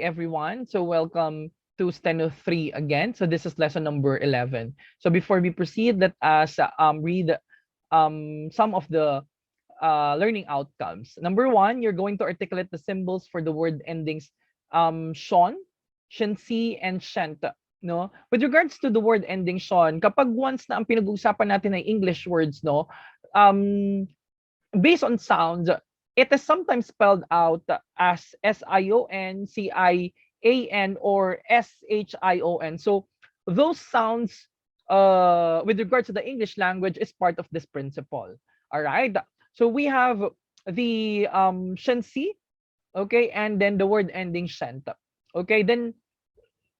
everyone. So welcome to Steno 3 again. So this is lesson number 11. So before we proceed, let us read some of the learning outcomes. Number one, you're going to articulate the symbols for the word endings Sean, Shensi, and Shent. No? With regards to the word ending Sean, kapag once na ang pinag-uusapan natin ay English words, no, based on sound, it is sometimes spelled out as S-I-O-N, C-I-A-N, or S-H-I-O-N. So those sounds with regards to the English language is part of this principle. All right. So we have the shensi, okay, and then the word ending shent. Okay, then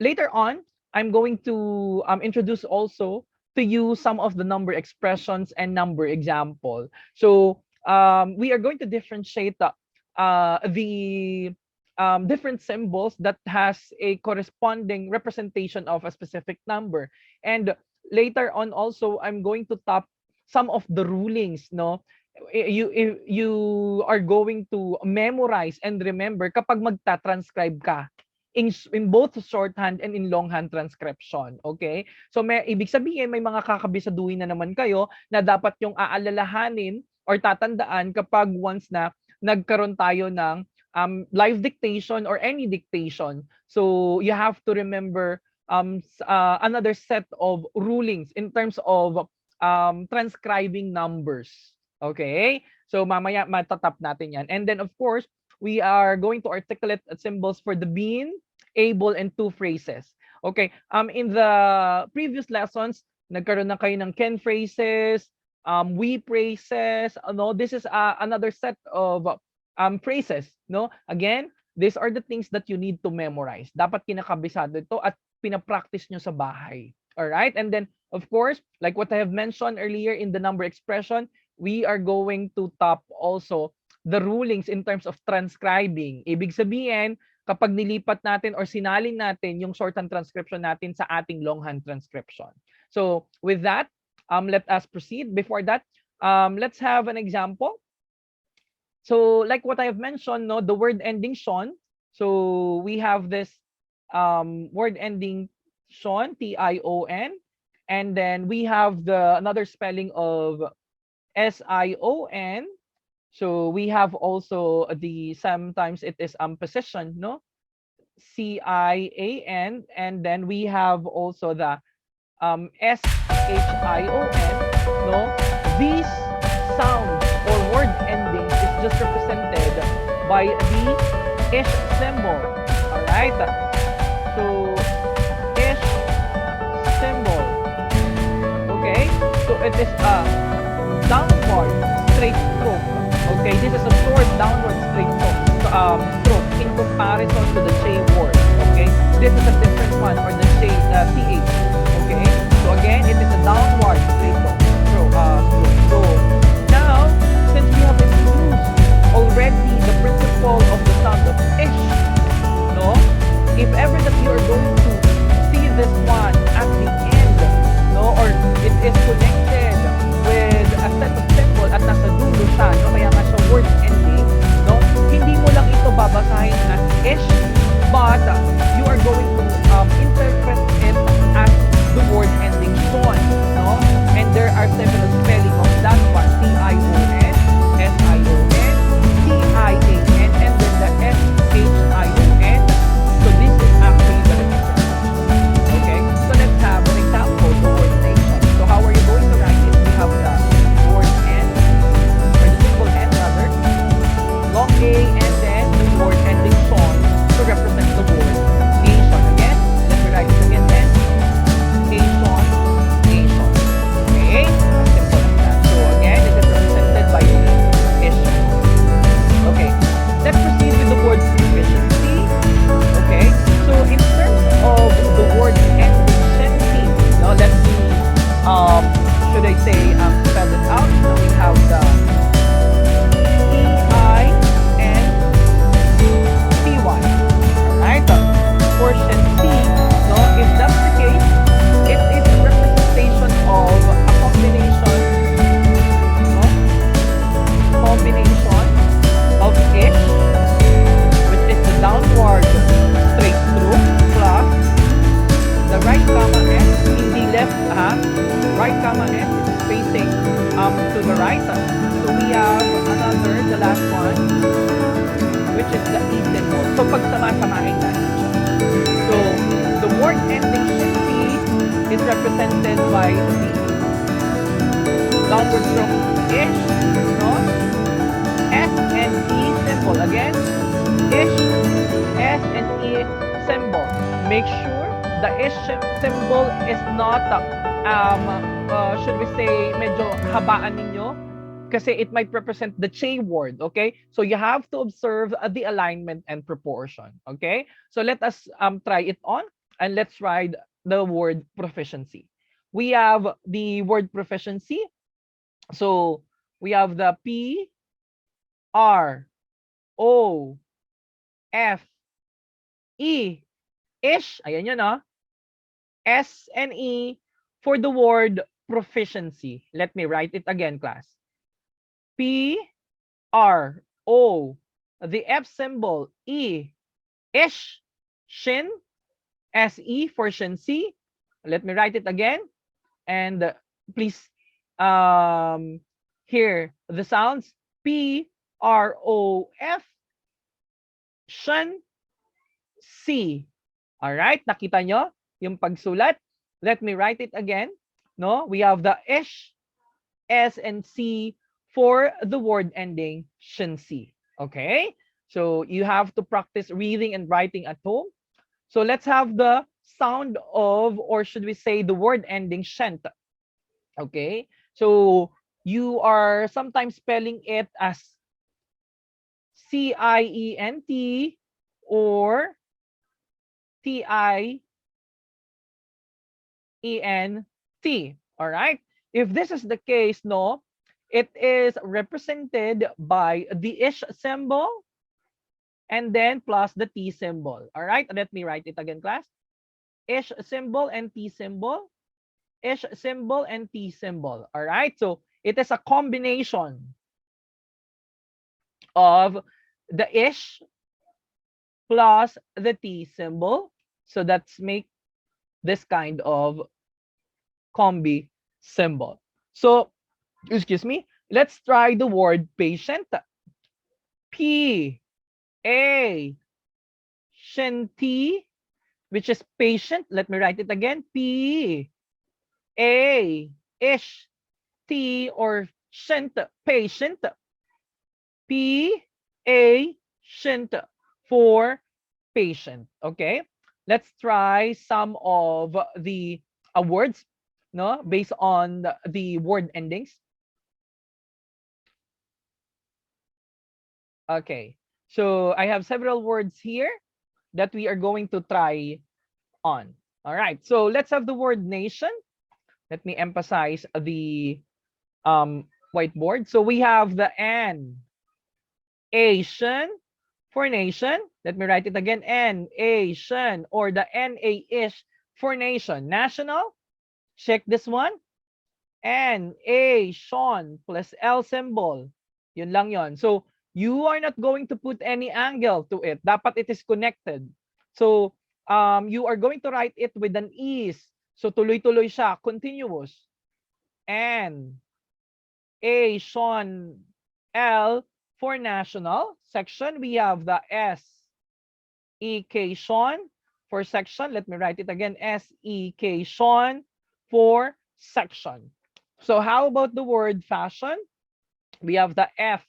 later on, I'm going to introduce also to you some of the number expressions and number example. So we are going to differentiate the different symbols that has a corresponding representation of a specific number. And later on also, I'm going to top some of the rulings, no? You are going to memorize and remember kapag magta-transcribe ka in both shorthand and in longhand transcription. Okay? So may ibig sabihin may mga kakabisaduhin na naman kayo na dapat yung aalalahanin or tatandaan kapag once na nagkaroon tayo ng live dictation or any dictation. So you have to remember another set of rulings in terms of transcribing numbers. Okay? So mamaya matatap natin yan. And then of course, we are going to articulate symbols for the being, able, and two phrases. Okay? In the previous lessons, nagkaroon na kayo ng can phrases, we phrases, no? This is another set of phrases, no? Again, these are the things that you need to memorize. Dapat kinakabisado ito at pinapractice nyo sa bahay. All right? And then, of course, like what I have mentioned earlier in the number expression, we are going to top also the rulings in terms of transcribing. Ibig sabihin, kapag nilipat natin or sinalin natin yung shorthand transcription natin sa ating longhand transcription. So with that, let us proceed. Before that, let's have an example. So like what I have mentioned, no, the word ending Sean. So we have this word ending Sean, T-I-O-N. And then we have the another spelling of S-I-O-N. So we have also the sometimes it is position, no? C-I-A-N, and then we have also the S-H-I-O-N, no? These sounds or word endings is just represented by the ish symbol. All right. So ish symbol. Okay. So it is a downward straight stroke. Okay, this is a short downward straight stroke in comparison to the J word. Okay, this is a different one for the J TH. Okay, so again, it is a downward straight stroke. So now, since we have introduced already the principle of the sound of ish, no, if ever that you are going to see this one at the end, no, or it is connected with a set of symbol at nasa dulo siya, no? Kaya nga siya word ending, no? Hindi mo lang ito babasahin as ish, but you are going to interpret it as the right. So we have another, the last one, which is the E symbol. So pagsama-samahin natin siya. So the word ending shinti is represented by the downward stroke ish, no? S and E symbol. Again, ish, S and E symbol. Make sure the ish symbol is not, should we say, medyo habaan ninyo kasi it might represent the che word, okay? So you have to observe the alignment and proportion, okay? So let us try it on, and let's try the word proficiency. We have the word proficiency. So we have the P, R, O, F, E, ish, ayan yun, no? S and E for the word proficiency. Let me write it again, class. P, R, O, the F symbol, E, ish, shin, SE for shinsi. Let me write it again. And please hear the sounds. P, R, O, F, shin, C. Alright, nakita nyo yung pagsulat? Let me write it again. No, we have the ish, S, and C for the word ending shinsi. Okay, so you have to practice reading and writing at home. So let's have the sound of, or should we say, the word ending shent. Okay, so you are sometimes spelling it as Cient or Tient. All right. If this is the case, no, it is represented by the ish symbol and then plus the T symbol. All right. Let me write it again, class. Ish symbol and T symbol. Ish symbol and T symbol. All right. So it is a combination of the ish plus the T symbol. So that's make this kind of combi symbol. So, excuse me, let's try the word patient. P, A, shanti, which is patient. Let me write it again. P, A, ish, T, or shant, patient. P, A, shant for patient. Okay, let's try some of the words, no, based on the word endings. Okay, so I have several words here that we are going to try on. All right, so let's have the word nation. Let me emphasize the whiteboard. So we have the N, Asian for nation. Let me write it again. N, Asian, or the NA-ish for nation. National, check this one. N, A, Sean, plus L symbol. Yun lang yon. So, you are not going to put any angle to it. Dapat it is connected. So, you are going to write it with an ease. So, tuloy-tuloy siya, continuous. N, A, Sean, L, for national. Section, we have the S, E, K, Sean, for section. Let me write it again. S, E, K, Sean, for section. So how about the word fashion? We have the F,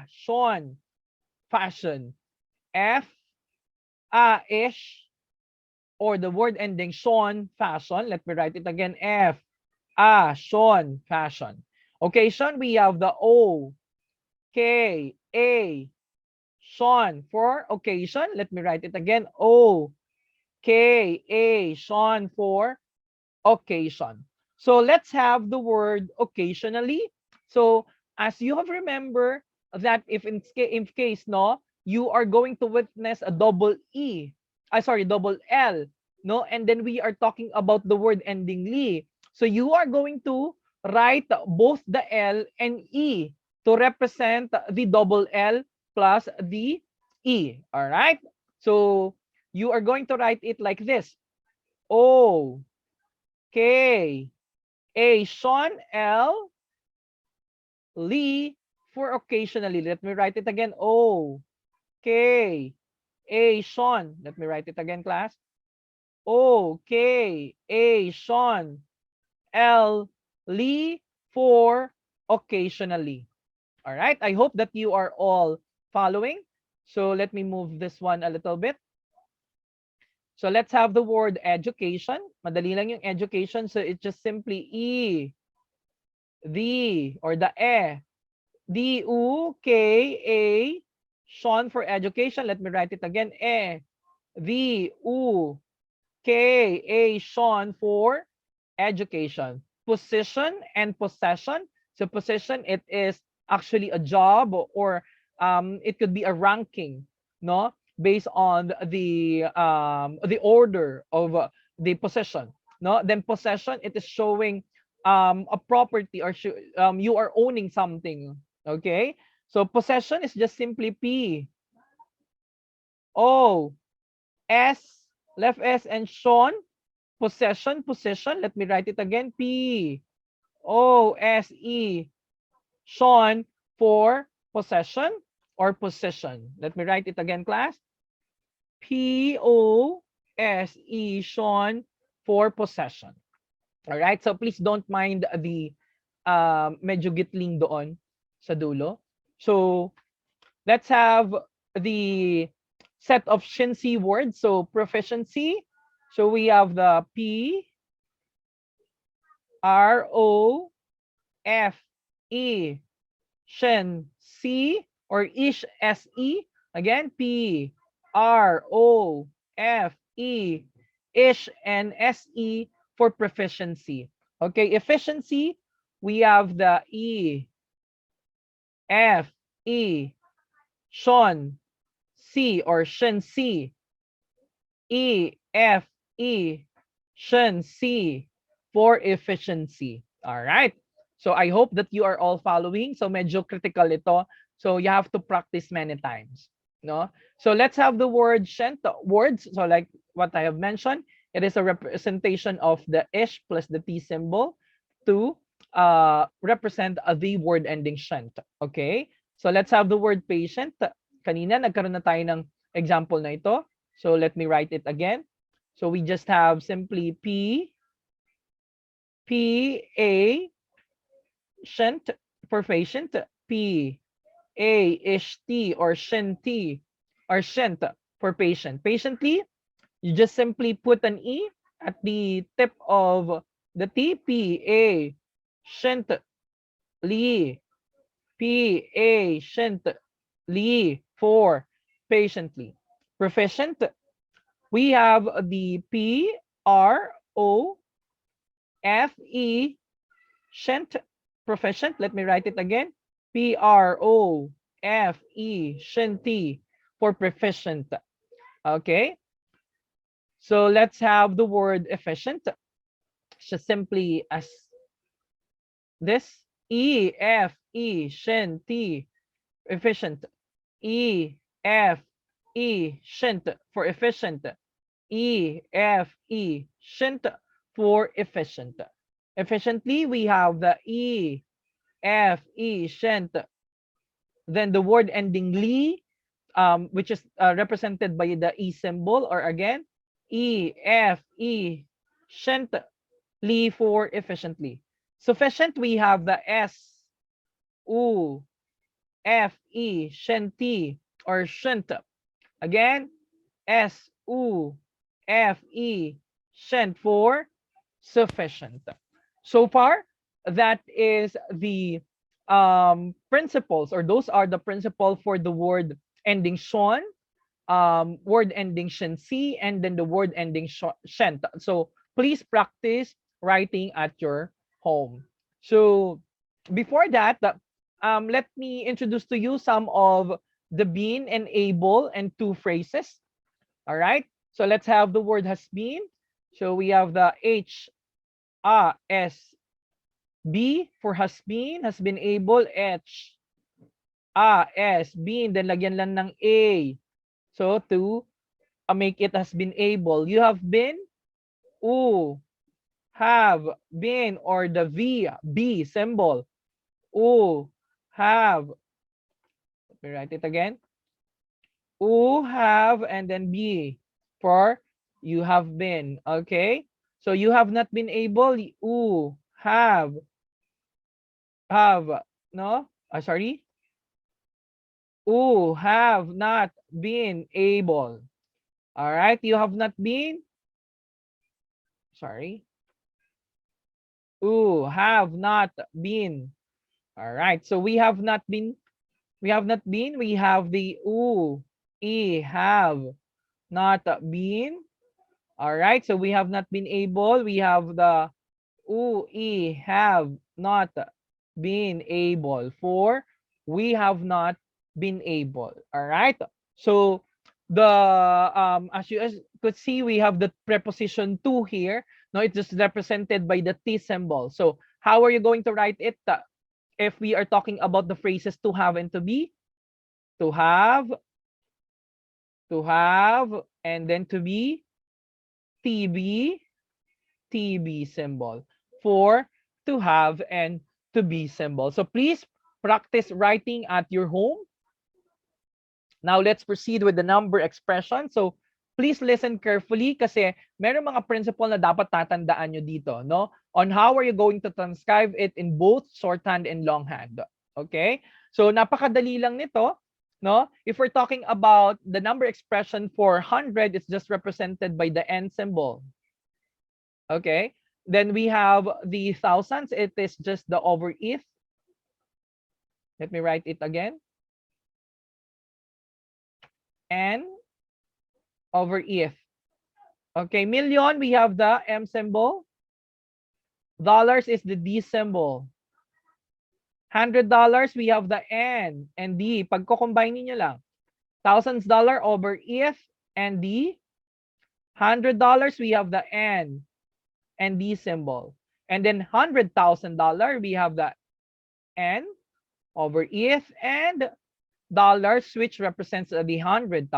Sean, fashion. F, ish, or the word ending Sean, fashion. Let me write it again. F, Sean, fashion. Occasion, we have the O, K, A, Sean for occasion. Let me write it again. O, K, A, Sean for occasion. So let's have the word occasionally. So as you have remember that if in case no, you are going to witness a double E, double L, no, and then we are talking about the word ending li. So you are going to write both the L and E to represent the double L plus the E. All right. So you are going to write it like this. O, K, A, Sean, L, Lee for occasionally. Let me write it again. O, K, A, Sean. Let me write it again, class. O, K, A, Sean. L, Lee for occasionally. All right. I hope that you are all following. So let me move this one a little bit. So let's have the word education. Madali lang yung education. So it's just simply E, the, or the E. D, U, K, A, Sean for education. Let me write it again. E, the, U, K, A, Sean for education. Position and possession. So position, it is actually a job, or it could be a ranking, no, based on the order of the possession, no. Then possession, it is showing a property, or you are owning something. Okay, so possession is just simply P, O, S, left S, and Sean. Possession, possession. Let me write it again. P, O, S, E, Sean for possession or possession. Let me write it again, class. P, O, S, E, Sean for possession. All right. So please don't mind the medyo gitling doon sa dulo. So let's have the set of Shinsi words. So proficiency. So we have the P, R, O, F, E, Shen, C, or Ish, S, E. Again, P, R, O, F, E, Ish, and S, E for proficiency. Okay, efficiency, we have the E, F, E, Sean, C, or Shen, C, E, F, E, Shen, C for efficiency. All right. So I hope that you are all following. So medyo critical ito. So you have to practice many times. No? So let's have the word Shen words. So like what I have mentioned, it is a representation of the ish plus the T symbol to represent the word ending Shen. Okay? So let's have the word patient. Kanina nagkaroon na tayo ng example na ito. So let me write it again. So we just have simply P, A, Shent for patient, P, A, ish, T, or Shen, T, or Shent for patient. Patiently, you just simply put an E at the tip of the T, P, A, Shent, Li, P, A, Shent, Li for patiently. Proficient, we have the P, R, O, F, E, Shent, proficient. Let me write it again. P, R, O, F, E, Shinty for proficient. Okay. So let's have the word efficient. Just simply as this. E, F, E, Shinty, efficient. E, F, E, Shint for efficient. E, F, E, Shint for efficient. Efficiently, we have the E, F, E, Shint. Then the word ending li, which is represented by the E symbol, or again, E, F, E, Shint, li for efficiently. Sufficient, we have the S, U, F, E, Shinti, or Shint. Again, S, U, F, E, Shint for sufficient. So far, that is the principles, or those are the principles for the word ending Sean, word ending Shensi, and then the word ending Shent. So please practice writing at your home. So before that, let me introduce to you some of the been and able and to phrases. All right. So let's have the word has been. So we have the H, A, S, B for has been able, H, A, S, been, then lagyan lang ng A. So to make it has been able, you have been, U, have been, or the V, B symbol, U, have. Let me write it again. U, have, and then be for you have been. Okay? So you have not been able. U, have, no? Sorry. U, have not been able. All right? You have not been. Sorry. U, have not been. All right. So we have not been. We have not been. We have the u, have not been. All right. So we have not been able. We have the u, have not been able for we have not been able. All right. So the as you could see, we have the preposition to here. No, it's just represented by the T symbol. So how are you going to write it? If we are talking about the phrases to have and to be, to have, and then to be, TB, TB symbol for to have and to be symbol. So please practice writing at your home. Now let's proceed with the number expression. So please listen carefully kasi meron mga principle na dapat tatandaan nyo dito, no? On how are you going to transcribe it in both shorthand and longhand. Okay? So napakadali lang nito, no? If we're talking about the number expression for 100, it's just represented by the N symbol. Okay? Then we have the thousands, it is just the over if. Let me write it again. N over if. Okay, million, we have the M symbol. Dollars is the D symbol. $100, we have the N and D. Pag ko-combine niyo lang. Thousands dollar over if and D. $100, we have the N and D symbol. And then $100,000, we have the N over if and dollars, which represents the $100,000.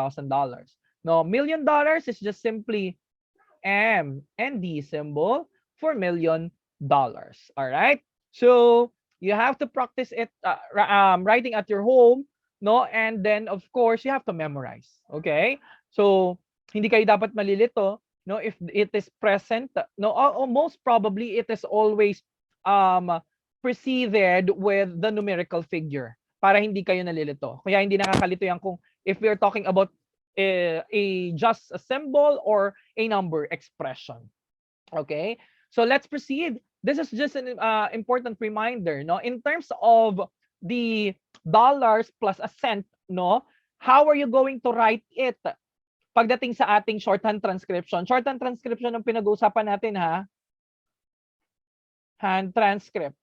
No, $1 million is just simply M and D symbol for $1 million. All right. So you have to practice it writing at your home, no? And then of course you have to memorize. Okay. So hindi kayo dapat malilito, no? If it is present, no? Most probably it is always preceded with the numerical figure para hindi kayo nalilito. Kaya hindi nakakalito yan kung if we are talking about just a symbol or a number expression. Okay, so let's proceed. This is just an important reminder, no? In terms of the dollars plus a cent, no? How are you going to write it? Pagdating sa ating shorthand transcription. Shorthand transcription ang pinag-uusapan natin, ha? Hand transcript.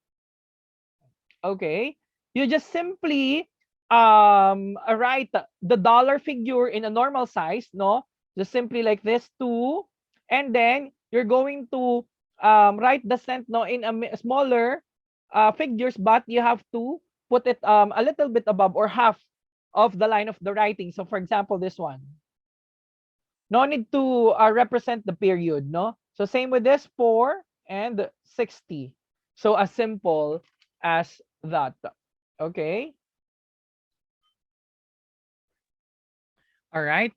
Okay, you just simply write the dollar figure in a normal size, no? Just simply like this, 2, and then you're going to write the cent, no, in a smaller figures, but you have to put it a little bit above or half of the line of the writing. So for example, this one. No need to represent the period, no? So same with this, 4 and 60. So as simple as that. Okay. All right.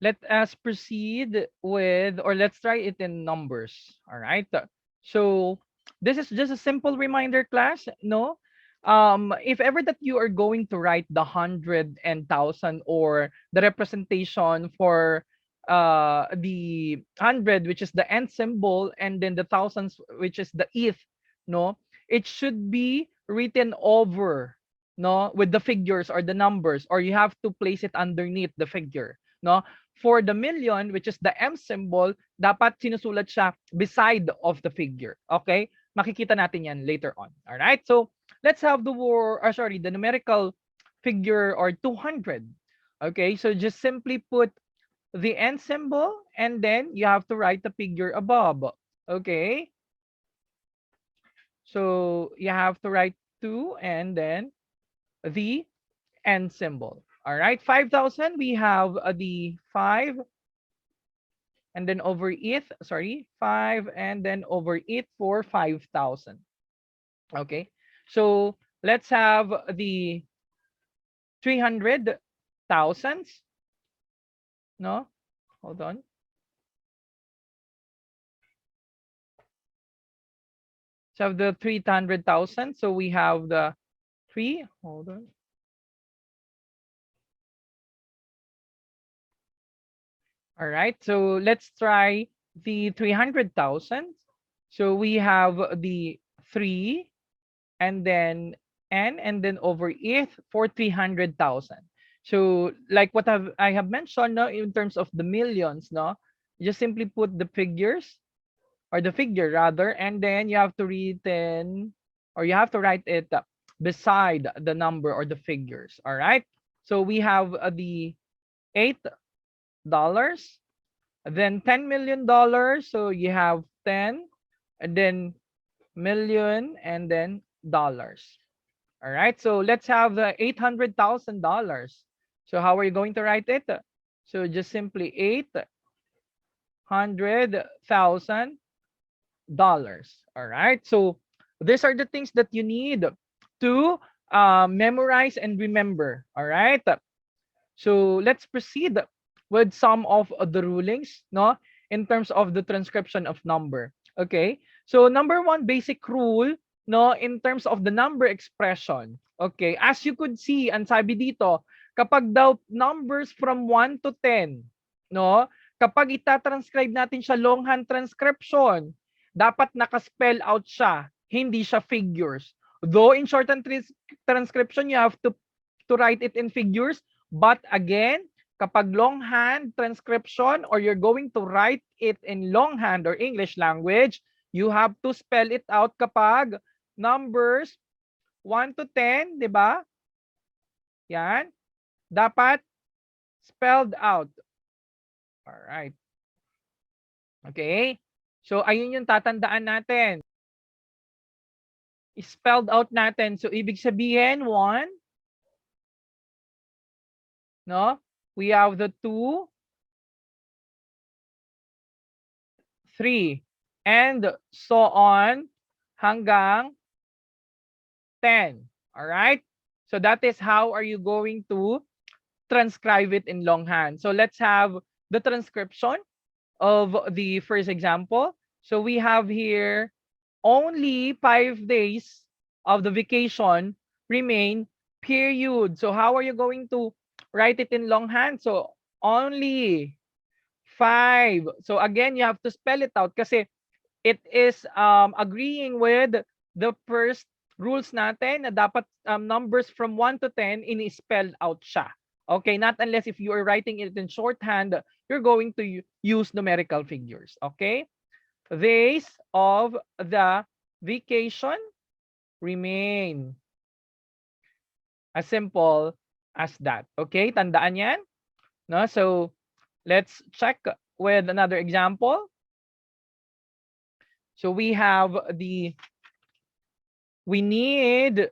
Let us proceed with, or let's try it in numbers. All right. So this is just a simple reminder, class. No, if ever that you are going to write the 100 and 1,000 or the representation for the 100, which is the N symbol, and then the thousands, which is the if, no, it should be written over, no, with the figures or the numbers, or you have to place it underneath the figure, no. For the million, which is the M symbol, dapat sinusulat siya beside of the figure. Okay, makikita natin yan later on. All right, so let's have the the numerical figure or 200. Okay, so just simply put the N symbol and then you have to write the figure above. Okay, so you have to write 2 and then the N symbol. All right, 5,000, we have the 5 and then over it, 5 and then over it for 5,000. Okay, so let's have the 300,000, no? Hold on. So the 300,000. So we have the 3. Hold on. All right. So let's try the 300,000. So we have the 3 and then n and then over it for 300,000. So like what I have mentioned, no, in terms of the millions, no, just simply put the figures or the figure rather, and then you have to written or you have to write it beside the number or the figures. All right. So we have the $8, then $10 million. So you have 10 and then million and then dollars. All right. So let's have the $800,000. So how are you going to write it? So just simply $800,000. All right. So these are the things that you need to memorize and remember. All right. So let's proceed with some of the rulings, no, in terms of the transcription of number. Okay. So number one basic rule, no, in terms of the number expression. Okay. As you could see, ang sabi dito, kapag daw numbers from 1 to 10, no, kapag itatranscribe natin siya longhand transcription, dapat naka-spell out siya, hindi siya figures. Though in shorthand transcription, you have to write it in figures, but again, kapag longhand transcription or you're going to write it in longhand or English language, you have to spell it out kapag numbers 1 to 10, di ba? Yan. Dapat spelled out. All right. Okay. So, ayun yung tatandaan natin. Spelled out natin. So, ibig sabihin, 1, no? We have the 2, 3, and so on hanggang 10. All right? So that is how are you going to transcribe it in longhand. So let's have the transcription of the first example. So we have here only 5 days of the vacation remain, period. So how are you going to write it in longhand? So only 5. So again, you have to spell it out kasi it is agreeing with the first rules natin na dapat numbers from 1 to 10 ini-spell out siya. Okay, not unless if you are writing it in shorthand, you're going to use numerical figures. Okay? Days of the vacation remain. As simple as that. Okay? Tandaan yan? No? So, let's check with another example. So we have we need,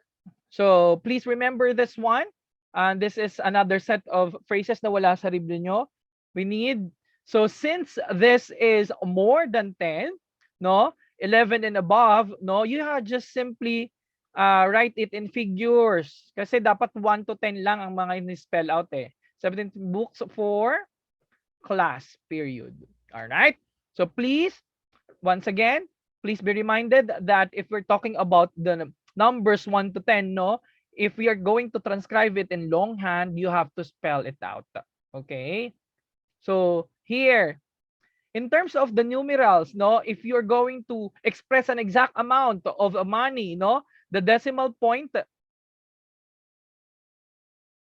so please remember this one. And this is another set of phrases na wala sa libro nyo. We need, so since this is more than 10, no, 11 and above, no, you have just simply write it in figures. Kasi dapat 1 to 10 lang ang mga in-spell out eh. 17 books for class, period. All right? So please, once again, please be reminded that if we're talking about the numbers 1 to 10, no, if we are going to transcribe it in longhand, you have to spell it out. Okay? So here, in terms of the numerals, no, if you're going to express an exact amount of money, no, the decimal point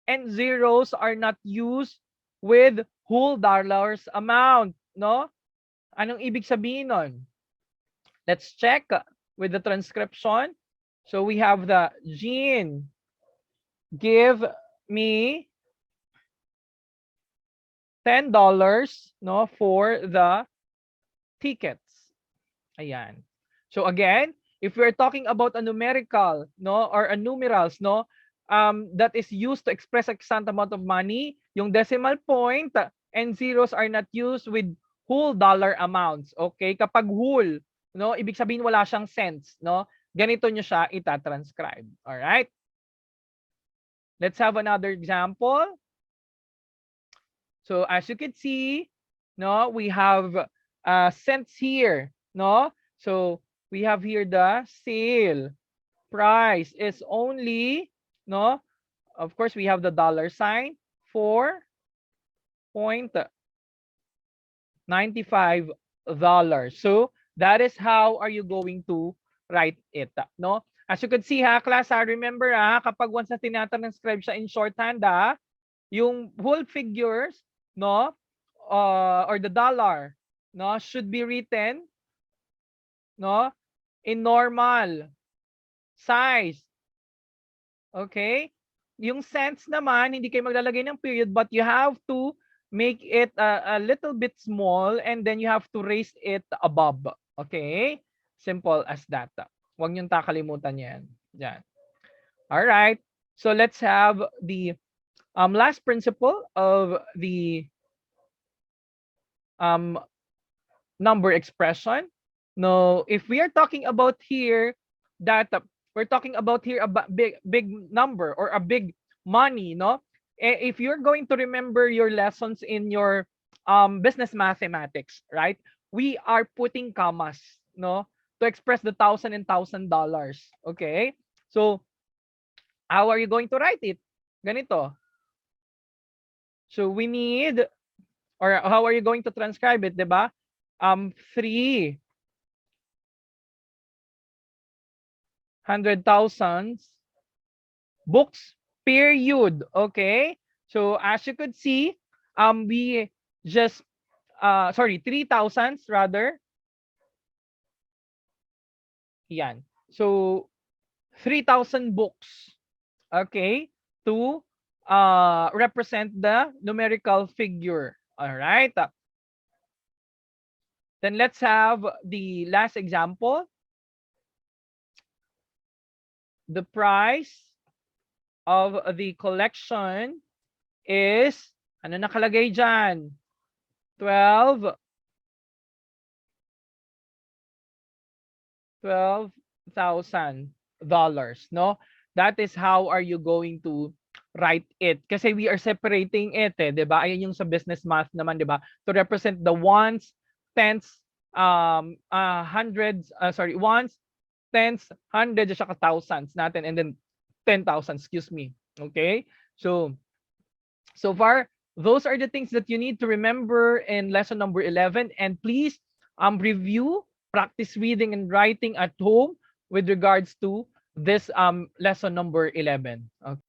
and zeros are not used with whole dollars amount, no? Anong ibig sabihin nun? Let's check with the transcription. So we have the Jean, give me $10, no, for the tickets. Ayan. So again, if we're talking about a numerical, no, or a numerals, no, that is used to express a certain amount of money, yung decimal point and zeros are not used with whole dollar amounts. Okay? Kapag whole, no, ibig sabihin wala siyang cents, no? ganito nyo siya itatranscribe. Alright? Let's have another example. So as you can see, no, we have cents here, no? So we have here the sale price is only, no? Of course, we have the dollar sign, $4.95. So that is how are you going to write it, no? As you can see ha, class, remember kapag once na tinatranscribe siya in shorthand, yung whole figures, no, or the dollar, no, should be written, no, in normal size. Okay? Yung cents naman, hindi kayo maglalagay ng period, but you have to make it a little bit small and then you have to raise it above. Okay? Simple as that. Huwag niyong kakalimutan yan. Yan. All right. So let's have the last principle of the number expression. No, if we are talking about here that we're talking about here a big number or a big money, no? If you're going to remember your lessons in your business mathematics, right? We are putting commas, no, to express the $1,000 and $1,000. Okay? So how are you going to write it? Ganito. So we need, or how are you going to transcribe it, diba? 300,000 books, period. Okay? So as you could see, we just 3,000 rather. Yan. So 3,000 books. Okay? To represent the numerical figure. All right? Then let's have the last example. The price of the collection is, ano nakalagay dyan? $12,000, no? That is how are you going to write it. Kasi we are separating it, eh, 'di ba? Ayun yung sa business math naman, 'di ba? To represent the ones, tenths, hundreds, ones, tenths, hundreds, at saka thousands natin, and then 10,000, excuse me. Okay? So far, those are the things that you need to remember in lesson number 11. And please review, practice reading and writing at home with regards to this lesson number 11. Okay.